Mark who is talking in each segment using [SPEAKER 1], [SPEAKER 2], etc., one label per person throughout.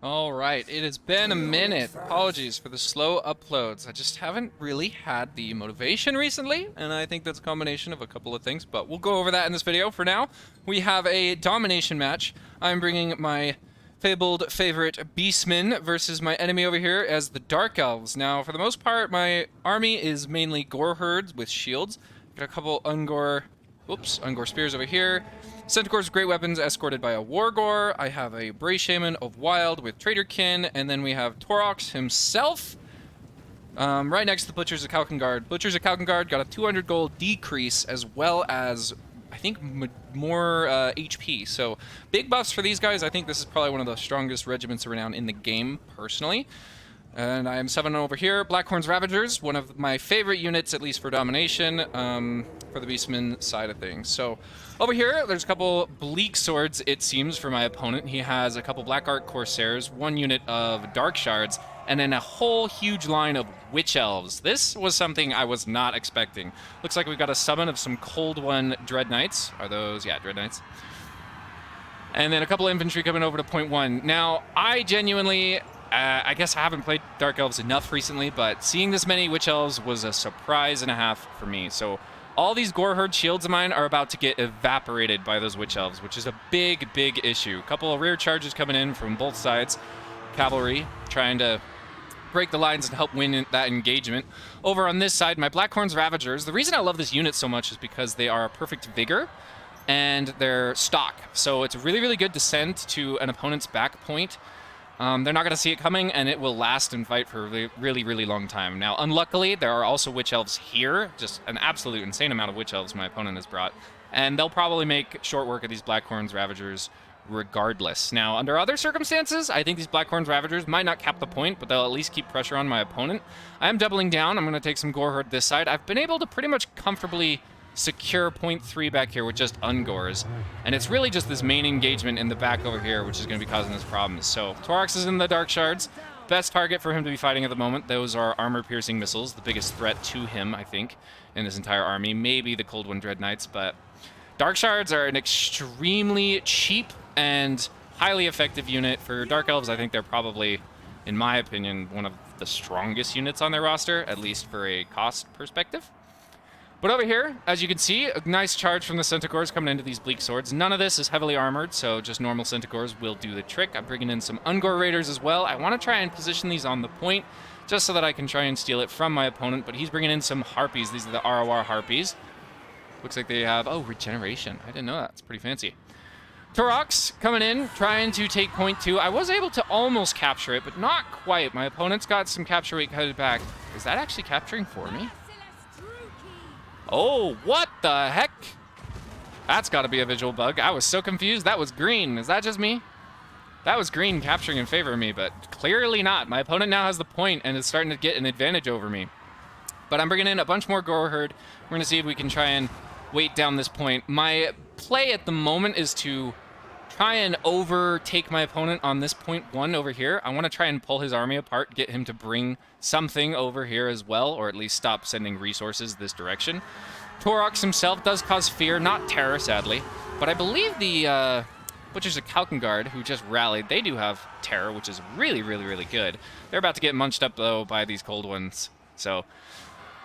[SPEAKER 1] Alright, it has been a minute. Apologies for the slow uploads. I just haven't really had the motivation recently, and I think that's a combination of a couple of things, but we'll go over that in this video. For now, we have a domination match. I'm bringing my fabled favorite Beastmen versus my enemy over here as the Dark Elves. Now, for the most part, my army is mainly Goreherds with shields. Got a couple Ungor spears over here. Centaurs with great weapons escorted by a Wargore. I have a Brayherd of Wild with Traderkin, and then we have Torox himself. Right next to the Butchers of Kalkengard. Butchers of Kalkengard got a 200 gold decrease as well as, I think, more HP. So big buffs for these guys. I think this is probably one of the strongest regiments around in the game, personally. And I am 7 over here. Blackhorn's Ravagers, one of my favorite units, at least for domination, for the Beastman side of things. So over here, there's a couple Bleak Swords, it seems, for my opponent. He has a couple Black Art Corsairs, one unit of Dark Shards, and then a whole huge line of Witch Elves. This was something I was not expecting. Looks like we've got a summon of some Cold One Dread Knights. Are those? Yeah, Dread Knights. And then a couple infantry coming over to point 1. Now, I genuinely... I guess I haven't played Dark Elves enough recently, but seeing this many Witch Elves was a surprise and a half for me. So all these Goreherd shields of mine are about to get evaporated by those Witch Elves, which is a big, big issue. A couple of rear charges coming in from both sides. Cavalry trying to break the lines and help win that engagement. Over on this side, my Blackhorn's Ravagers. The reason I love this unit so much is because they are a perfect vigor and they're stock. So it's really, really good to send to an opponent's back point. They're not going to see it coming, and it will last and fight for a really, really long time. Now, unluckily, there are also Witch Elves here. Just an absolute insane amount of Witch Elves my opponent has brought. And they'll probably make short work of these Blackhorn's Ravagers regardless. Now, under other circumstances, I think these Blackhorn's Ravagers might not cap the point, but they'll at least keep pressure on my opponent. I am doubling down. I'm going to take some Goreherd this side. I've been able to pretty much comfortably secure point 3 back here with just Ungors. And it's really just this main engagement in the back over here which is going to be causing us problems. So Torox is in the Dark Shards. Best target for him to be fighting at the moment. Those are armor-piercing missiles, the biggest threat to him, I think, in his entire army. Maybe the Cold One Dread Knights, but Dark Shards are an extremely cheap and highly effective unit. For Dark Elves, I think they're probably, in my opinion, one of the strongest units on their roster, at least for a cost perspective. But over here, as you can see, a nice charge from the Centaurs coming into these Bleak Swords. None of this is heavily armored, so just normal Centaurs will do the trick. I'm bringing in some Ungor Raiders as well. I want to try and position these on the point, just so that I can try and steal it from my opponent, but he's bringing in some Harpies. These are the ROR Harpies. Looks like they have, oh, regeneration. I didn't know that. It's pretty fancy. Torox coming in, trying to take point 2. I was able to almost capture it, but not quite. My opponent's got some capture weight headed back. Is that actually capturing for me? Oh, what the heck? That's got to be a visual bug. I was so confused. That was green. Is that just me? That was green capturing in favor of me, but clearly not. My opponent now has the point and is starting to get an advantage over me. But I'm bringing in a bunch more Goreherd. We're going to see if we can try and weight down this point. My play at the moment is to try and overtake my opponent on this point 1 over here. I want to try and pull his army apart, get him to bring something over here as well, or at least stop sending resources this direction. Torox himself does cause fear, not terror, sadly, but I believe the Butchers of Kalkengard, who just rallied, they do have terror, which is really, really, really good. They're about to get munched up, though, by these cold ones, so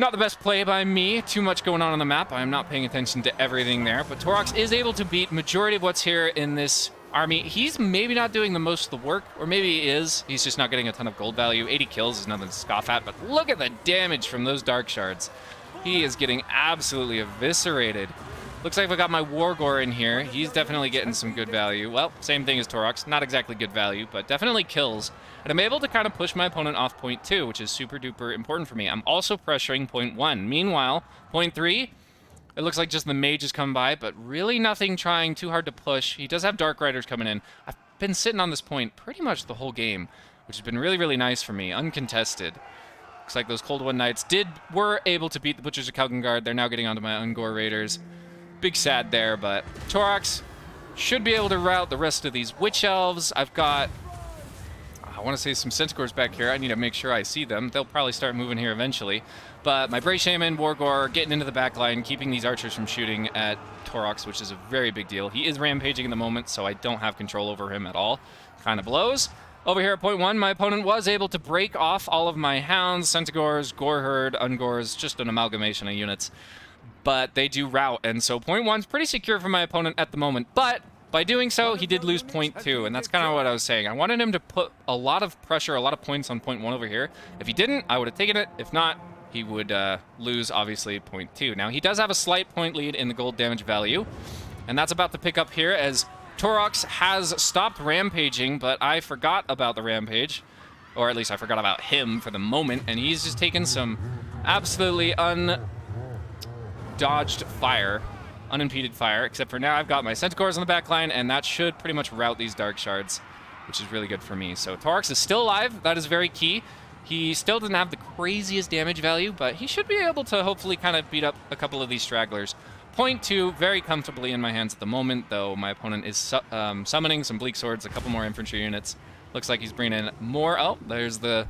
[SPEAKER 1] not the best play by me. Too much going on the map. I am not paying attention to everything there. But Torox is able to beat majority of what's here in this army. He's maybe not doing the most of the work, or maybe he is. He's just not getting a ton of gold value. 80 kills is nothing to scoff at, but look at the damage from those Dark Shards. He is getting absolutely eviscerated. Looks like we got my Wargore in here. He's definitely getting some good value. Well, same thing as Torox. Not exactly good value, but definitely kills. And I'm able to kind of push my opponent off point 2, which is super duper important for me. I'm also pressuring point 1. Meanwhile, point 3, it looks like just the mage has come by, but really nothing trying too hard to push. He does have Dark Riders coming in. I've been sitting on this point pretty much the whole game, which has been really, really nice for me, uncontested. Looks like those Cold One Knights were able to beat the Butchers of Kalkengard. They're now getting onto my Ungor Raiders. Big sad there, but Torox should be able to rout the rest of these Witch Elves. I've got, I want to say, some Centaurs back here. I need to make sure I see them. They'll probably start moving here eventually. But my Brayherd, Wargore, getting into the back line, keeping these archers from shooting at Torox, which is a very big deal. He is rampaging in the moment, so I don't have control over him at all. Kind of blows. Over here at point 1, my opponent was able to break off all of my hounds, Centaurs, Goreherd, Ungors, just an amalgamation of units. But they do rout, and so point 1's pretty secure for my opponent at the moment. But by doing so, he did lose point 2, and that's kind of what I was saying. I wanted him to put a lot of pressure, a lot of points on point 1 over here. If he didn't, I would have taken it. If not, he would lose, obviously, point 2. Now, he does have a slight point lead in the gold damage value, and that's about to pick up here as Torox has stopped rampaging, but I forgot about the rampage, or at least I forgot about him for the moment, and he's just taken some absolutely undodged fire, unimpeded fire, except for now I've got my Centaurs on the back line, and that should pretty much rout these Dark Shards, which is really good for me. So Torox is still alive. That is very key. He still doesn't have the craziest damage value, but he should be able to hopefully kind of beat up a couple of these stragglers. Point 2, very comfortably in my hands at the moment, though my opponent is summoning some Bleak Swords, a couple more infantry units. Looks like he's bringing in more. Oh, there's the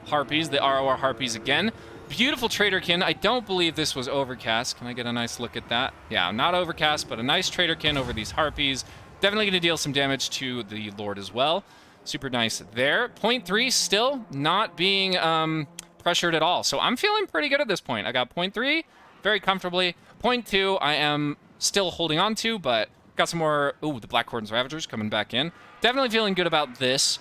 [SPEAKER 1] Harpies, the ROR Harpies again. Beautiful Traderkin. I don't believe this was Overcast. Can I get a nice look at that? Yeah, not Overcast, but a nice Traderkin over these Harpies. Definitely going to deal some damage to the Lord as well. Super nice there. Point 3 still not being pressured at all. So I'm feeling pretty good at this point. I got point 3 very comfortably. Point 2 I am still holding on to, but got some more... Ooh, the Black Horns Ravagers coming back in. Definitely feeling good about this.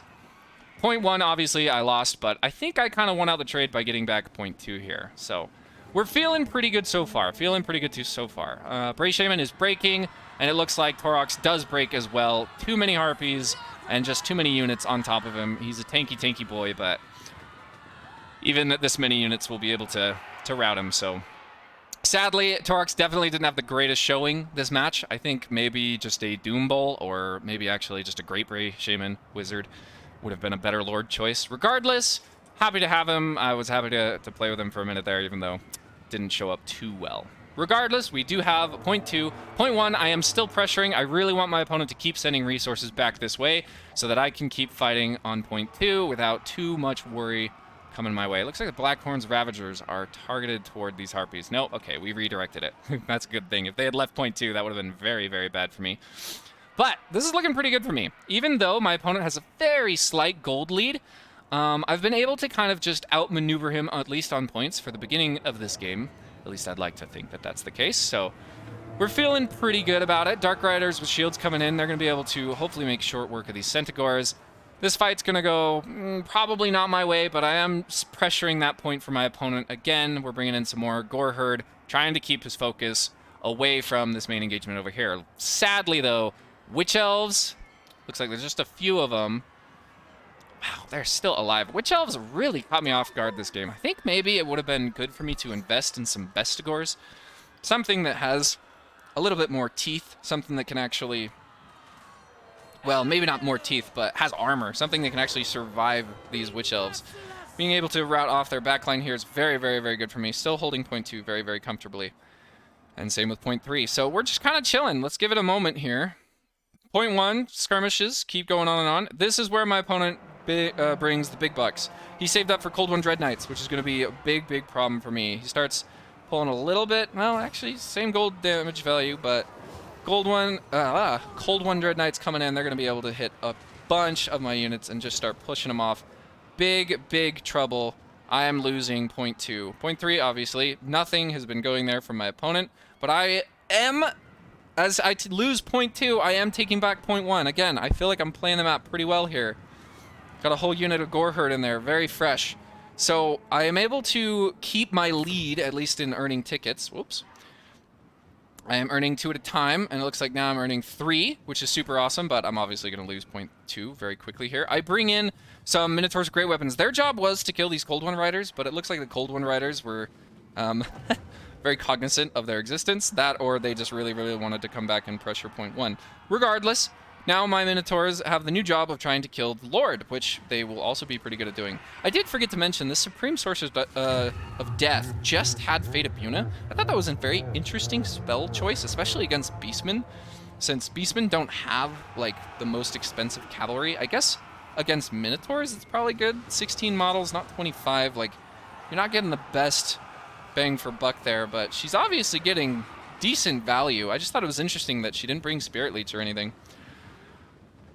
[SPEAKER 1] Point 1, obviously, I lost, but I think I kind of won out the trade by getting back point 2 here. So we're feeling pretty good so far. Bray Shaman is breaking, and it looks like Torox does break as well. Too many Harpies and just too many units on top of him. He's a tanky boy, but even this many units will be able to rout him, so... Sadly, Torox definitely didn't have the greatest showing this match. I think maybe just a Doom Bowl, or maybe actually just a Great Bray Shaman Wizard would have been a better Lord choice. Regardless, happy to have him. I was happy to play with him for a minute there, even though it didn't show up too well. Regardless, we do have point 2. Point 1, I am still pressuring. I really want my opponent to keep sending resources back this way so that I can keep fighting on point 2 without too much worry coming my way. It looks like the Black Horns Ravagers are targeted toward these Harpies. No, okay, we redirected it. That's a good thing. If they had left point 2, that would have been very, very bad for me. But this is looking pretty good for me. Even though my opponent has a very slight gold lead, I've been able to kind of just outmaneuver him, at least on points, for the beginning of this game. At least I'd like to think that that's the case. So we're feeling pretty good about it. Dark Riders with shields coming in. They're going to be able to hopefully make short work of these Centaurs. This fight's going to go probably not my way, but I am pressuring that point for my opponent. Again, we're bringing in some more Goreherd, trying to keep his focus away from this main engagement over here. Sadly, though, Witch Elves, looks like there's just a few of them. Wow, they're still alive. Witch Elves really caught me off guard this game. I think maybe it would have been good for me to invest in some Bestigors. Something that has a little bit more teeth, something that can actually... Well, maybe not more teeth, but has armor. Something that can actually survive these Witch Elves. Being able to rout off their backline here is very, very, very good for me. Still holding point 2 very, very comfortably. And same with point 3. So we're just kind of chilling. Let's give it a moment here. Point 1, skirmishes. Keep going on and on. This is where my opponent brings the big bucks. He saved up for Cold One Dread Knights, which is going to be a big, big problem for me. He starts pulling a little bit. Well, actually, same gold damage value, but... Cold One Dread Knights coming in. They're going to be able to hit a bunch of my units and just start pushing them off. Big, big trouble. I am losing point 2. Point 3, obviously. Nothing has been going there from my opponent. But I am, as I lose point 2, I am taking back point 1. Again, I feel like I'm playing the map pretty well here. Got a whole unit of Goreherd in there. Very fresh. So I am able to keep my lead, at least in earning tickets. Whoops. I am earning 2 at a time, and it looks like now I'm earning 3, which is super awesome, but I'm obviously going to lose point 2 very quickly here. I bring in some Minotaurs with great weapons. Their job was to kill these Cold One Riders, but it looks like the Cold One Riders were very cognizant of their existence. That, or they just really, really wanted to come back and pressure point 1. Regardless, now my Minotaurs have the new job of trying to kill the Lord, which they will also be pretty good at doing. I did forget to mention, this Supreme Sorceress of Death just had Fate of Buna. I thought that was a very interesting spell choice, especially against Beastmen, since Beastmen don't have, like, the most expensive cavalry. I guess against Minotaurs, it's probably good. 16 models, not 25. Like, you're not getting the best bang for buck there, but she's obviously getting decent value. I just thought it was interesting that she didn't bring Spirit Leech or anything.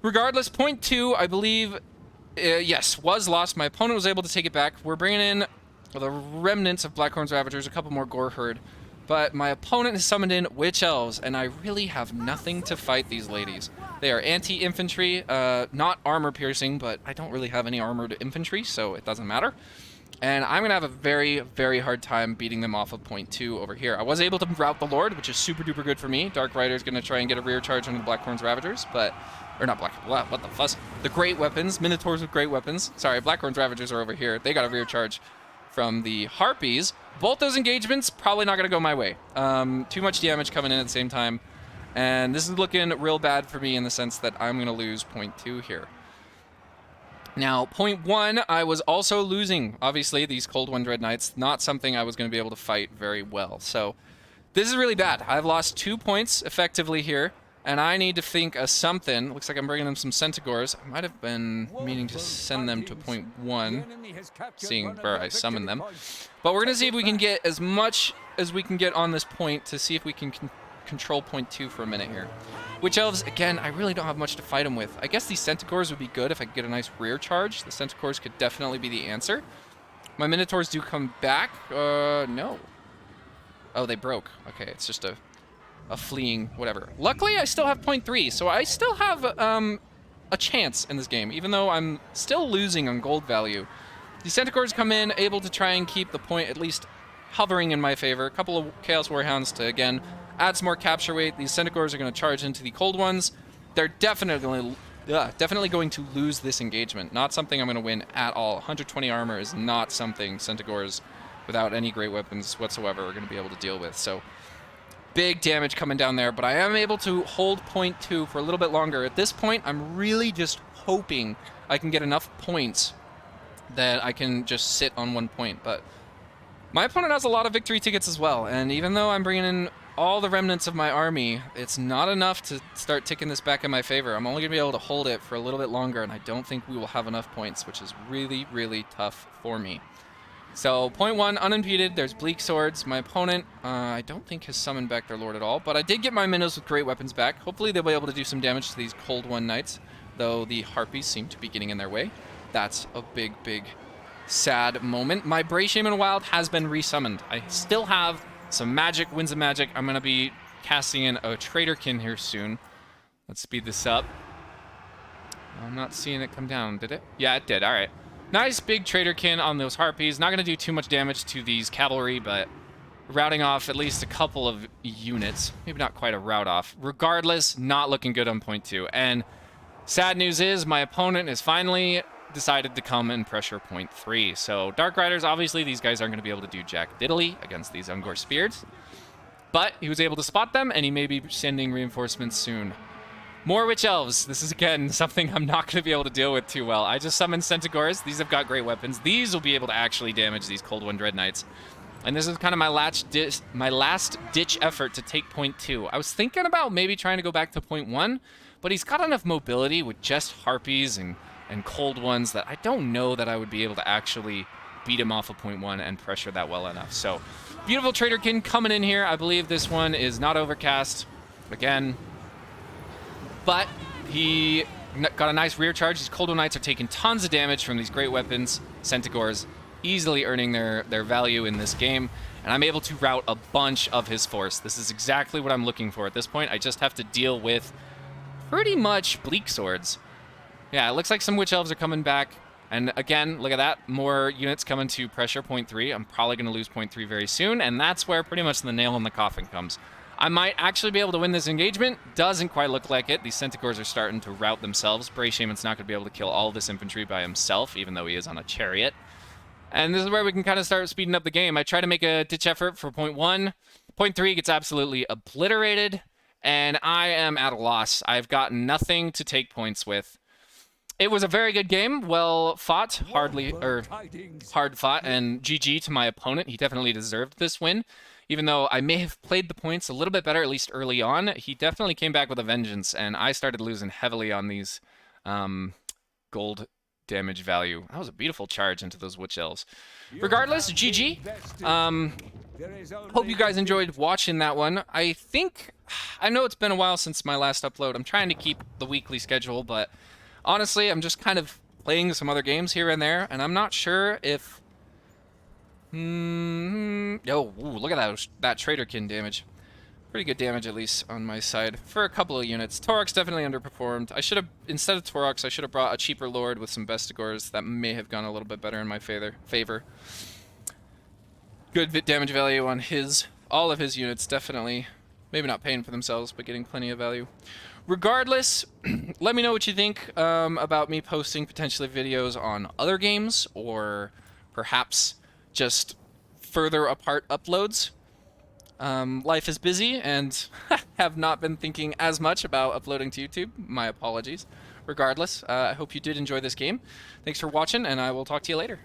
[SPEAKER 1] Regardless, point 2, I believe, Yes, was lost. My opponent was able to take it back. We're bringing in the remnants of Blackhorn's Ravagers, a couple more Goreherd. But my opponent has summoned in Witch Elves, and I really have nothing to fight these ladies. They are anti-infantry, not armor-piercing, but I don't really have any armored infantry, so it doesn't matter. And I'm going to have a very, very hard time beating them off of point 2 over here. I was able to rout the Lord, which is super duper good for me. Dark Rider's going to try and get a rear charge on the Blackhorn's Ravagers, but... Or not Black... What the fuss? The Great Weapons. Minotaurs with Great Weapons. Sorry, Blackhorn's Ravagers are over here. They got a rear charge from the Harpies. Both those engagements, probably not going to go my way. Too much damage coming in at the same time. And this is looking real bad for me in the sense that I'm going to lose point 2 here. Now, point 1, I was also losing, obviously, these Cold One Dread Knights. Not something I was going to be able to fight very well. So, this is really bad. I've lost 2 points effectively here, and I need to think of something. Looks like I'm bringing them some Centaurs. I might have been meaning to send them to point 1, seeing where I summoned them. But we're going to see if we can get as much as we can get on this point to see if we can control point 2 for a minute here. Witch Elves, again, I really don't have much to fight them with. I guess these Centaurs would be good if I could get a nice rear charge. The Centaurs could definitely be the answer. My Minotaurs do come back. No. Oh, they broke. Okay, it's just a fleeing whatever. Luckily, I still have point 3, so I still have a chance in this game, even though I'm still losing on gold value. The Centaurs come in, able to try and keep the point at least hovering in my favor. A couple of Chaos Warhounds to, again, add some more capture weight. These Centaurs are going to charge into the Cold Ones. They're definitely going to lose this engagement. Not something I'm going to win at all. 120 armor is not something Centaurs without any great weapons whatsoever are going to be able to deal with. So, big damage coming down there, but I am able to hold point 2 for a little bit longer. At this point, I'm really just hoping I can get enough points that I can just sit on 1 point. But my opponent has a lot of victory tickets as well, and even though I'm bringing in all the remnants of my army, it's not enough to start ticking this back in my favor. I'm only going to be able to hold it for a little bit longer, and I don't think we will have enough points, which is really, really tough for me. So, point 1, unimpeded. There's Bleak Swords. My opponent, I don't think has summoned back their Lord at all, but I did get my Minnows with great weapons back. Hopefully they'll be able to do some damage to these Cold One Knights, though the Harpies seem to be getting in their way. That's a big, big, sad moment. My Bray Shaman Wild has been resummoned. I still have some magic, Winds of Magic. I'm going to be casting in a Traderkin here soon. Let's speed this up. I'm not seeing it come down, did it? Yeah, it did. All right. Nice big Traderkin on those Harpies. Not going to do too much damage to these cavalry, but routing off at least a couple of units. Maybe not quite a rout off. Regardless, not looking good on point 2. And sad news is my opponent has finally decided to come and pressure point 3. So Dark Riders, obviously these guys aren't going to be able to do jack diddly against these Ungor Spears. But he was able to spot them, and he may be sending reinforcements soon. More Witch Elves. This is, again, something I'm not going to be able to deal with too well. I just summoned Centaurs. These have got great weapons. These will be able to actually damage these Cold One Dread Knights. And this is kind of my last-ditch effort to take point 2. I was thinking about maybe trying to go back to point 1, but he's got enough mobility with just Harpies and Cold Ones that I don't know that I would be able to actually beat him off of point 1 and pressure that well enough. So, beautiful Traderkin coming in here. I believe this one is not overcast. Again, but he got a nice rear charge. These Cold One Knights are taking tons of damage from these great weapons. Centaurs easily earning their value in this game. And I'm able to rout a bunch of his force. This is exactly what I'm looking for at this point. I just have to deal with pretty much Bleak Swords. Yeah, it looks like some Witch Elves are coming back. And again, look at that. More units coming to pressure point 3. I'm probably going to lose point 3 very soon. And that's where pretty much the nail in the coffin comes. I might actually be able to win this engagement. Doesn't quite look like it. These Centaurs are starting to rout themselves. Bray Shaman's not going to be able to kill all of this infantry by himself, even though he is on a chariot. And this is where we can kind of start speeding up the game. I try to make a ditch effort for point 1. Point 3 gets absolutely obliterated. And I am at a loss. I've got nothing to take points with. It was a very good game, well fought, hard fought, and GG to my opponent. He definitely deserved this win. Even though I may have played the points a little bit better, at least early on, he definitely came back with a vengeance, and I started losing heavily on these gold damage value. That was a beautiful charge into those Witch Elves. Regardless, GG. Hope you guys enjoyed watching that one. I know it's been a while since my last upload. I'm trying to keep the weekly schedule, but honestly, I'm just kind of playing some other games here and there, and I'm not sure if... Oh, ooh, look at that Traderkin damage. Pretty good damage, at least, on my side, for a couple of units. Torok's definitely underperformed. I should have, instead of Toroks, I should have brought a cheaper Lord with some Vestigors. That may have gone a little bit better in my favor. Good damage value on all of his units, definitely. Maybe not paying for themselves, but getting plenty of value. Regardless, let me know what you think about me posting potentially videos on other games, or perhaps just further apart uploads. Life is busy and have not been thinking as much about uploading to YouTube. My apologies. Regardless, I hope you did enjoy this game. Thanks for watching, and I will talk to you later.